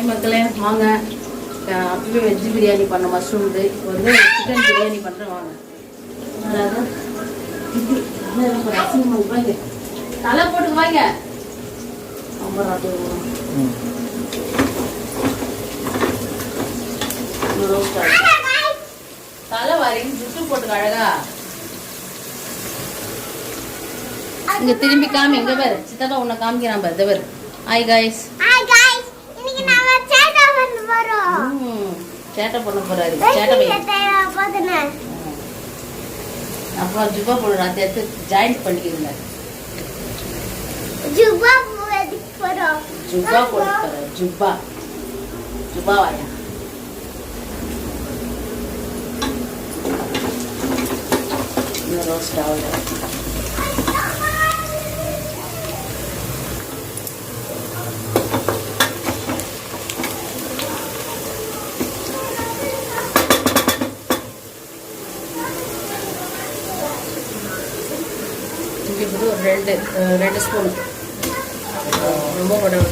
Hi மக்களே, வாங்க. அப்பவே வெஜ் பிரியாணி பண்ண மஷ்ரூம் இப்போ வந்து சிக்கன் பிரியாணி பண்ணுறேன். வாங்க. அதாவது வாங்க, தலை போட்டு வாங்க. தலை வாரிங்க சுட்டு போட்டுக்க அழகா. இங்க திரும்பி காமி, இங்க பாரு சித்தப்பா உன்னை காமிக்கிறான் பாரு. தவறு. Hi guys. சேட்டை பண்ண போறாரு. அப்பா ஜுப்பா போடுற அதை எடுத்து ஜாயிண்ட் பண்ணிக்கிறீங்க. ஜுப்பா போட போற. ஜுப்பா வாயா. ரோஸ்ட் ஆகுது. ஒரு ரெண்டு ஸ்பூன் ரொம்ப போடும்.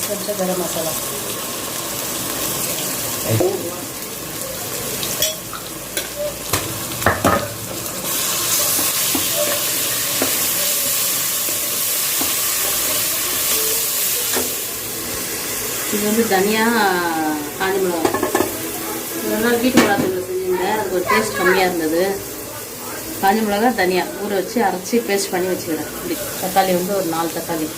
கொஞ்சம் கரம் மசாலா. இது வந்து தனியாக காஞ்சி மிளகா. ஒரு நாள் வீட்டு மிளகாத்தூள் செஞ்சுருந்தேன். அதுக்கு ஒரு டேஸ்ட் கம்மியாக இருந்தது. காஞ்சி மிளகா தனியாக ஊற வச்சு அரைச்சி பேஸ்ட் பண்ணி வச்சுக்கிறேன். இப்படி தக்காளி வந்து ஒரு 4 தக்காளி.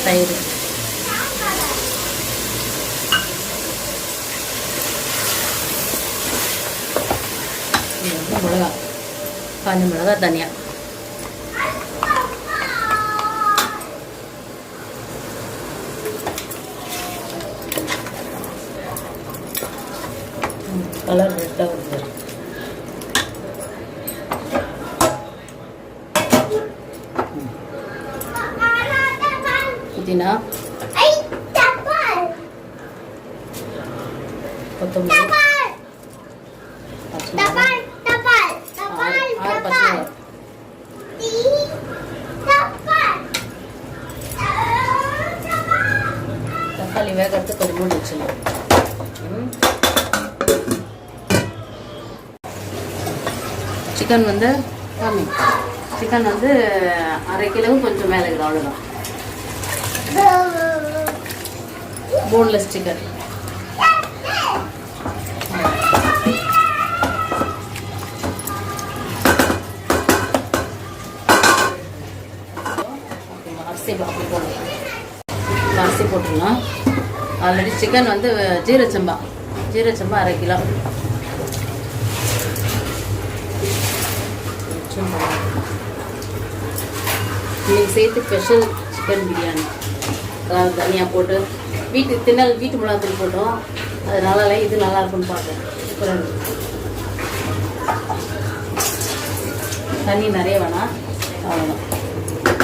தயிர். மிளகா, காஞ்ச மிளகா, தனியா. கலர் ரெட்டாக வருது. புதினா, கொத்தமல்லி, தக்காளி வேகிறதுக்கு ஒரு மூடி வச்சிடலாம். சிக்கன் வந்து சிக்கன் வந்து 1/2 கிலோ கொஞ்சம் மேலே இருக்குது. அவ்வளோதான். Boneless chicken. அரிசி போட்டுடலாம். ஆல்ரெடி சிக்கன் வந்து ஜீரச்சம்பா 1/2 கிலோ. இன்னைக்கு சேர்த்து ஸ்பெஷல் சிக்கன் பிரியாணி. அதாவது தனியாக போட்டு வீட்டு மிளகாத்தூள் போட்டோம். அது நல்லா இல்லை, இது நல்லா இருக்குன்னு பார்த்தேன். சூப்பராக இருக்குது. தண்ணி நிறைய வேணாம். அவ்வளோதான்.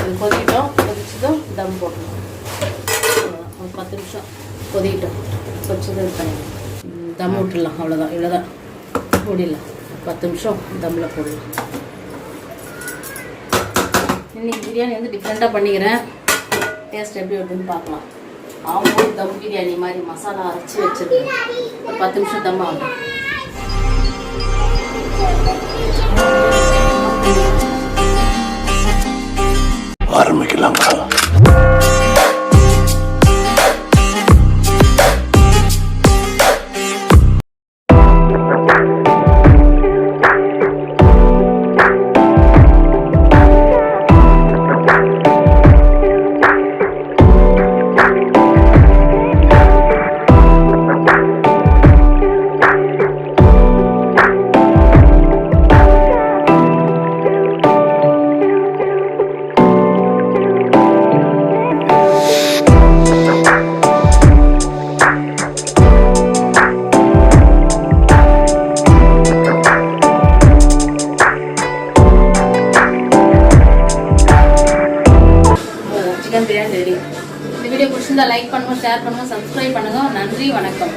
இது கொதிச்சதும் தம் போட்டணும். ஒரு 10 நிமிஷம் கொதிக்கிட்டோம். கொதிச்சது இது பண்ணி தம் விட்டுடலாம். அவ்வளோதான். இவ்வளோதான். மூடிடலாம். 10 நிமிஷம் தம்மில் போடலாம். இன்றைக்கி பிரியாணி வந்து டிஃப்ரெண்ட்டாக பண்ணிக்கிறேன். டேஸ்ட் எப்படி வருதுன்னு பார்க்கலாம். ஆம்பூர் தம் பிரியாணி மாதிரி மசாலா அரைச்சி வச்சிருக்கேன். ஒரு 10 நிமிஷம் தம் ஆகும். ஆரம்பிக்கலாங்களா? பிடிச்சிருந்தா லைக் பண்ணுங்க, ஷேர் பண்ணுங்க, சப்ஸ்கிரைப் பண்ணுங்க. நன்றி, வணக்கம்.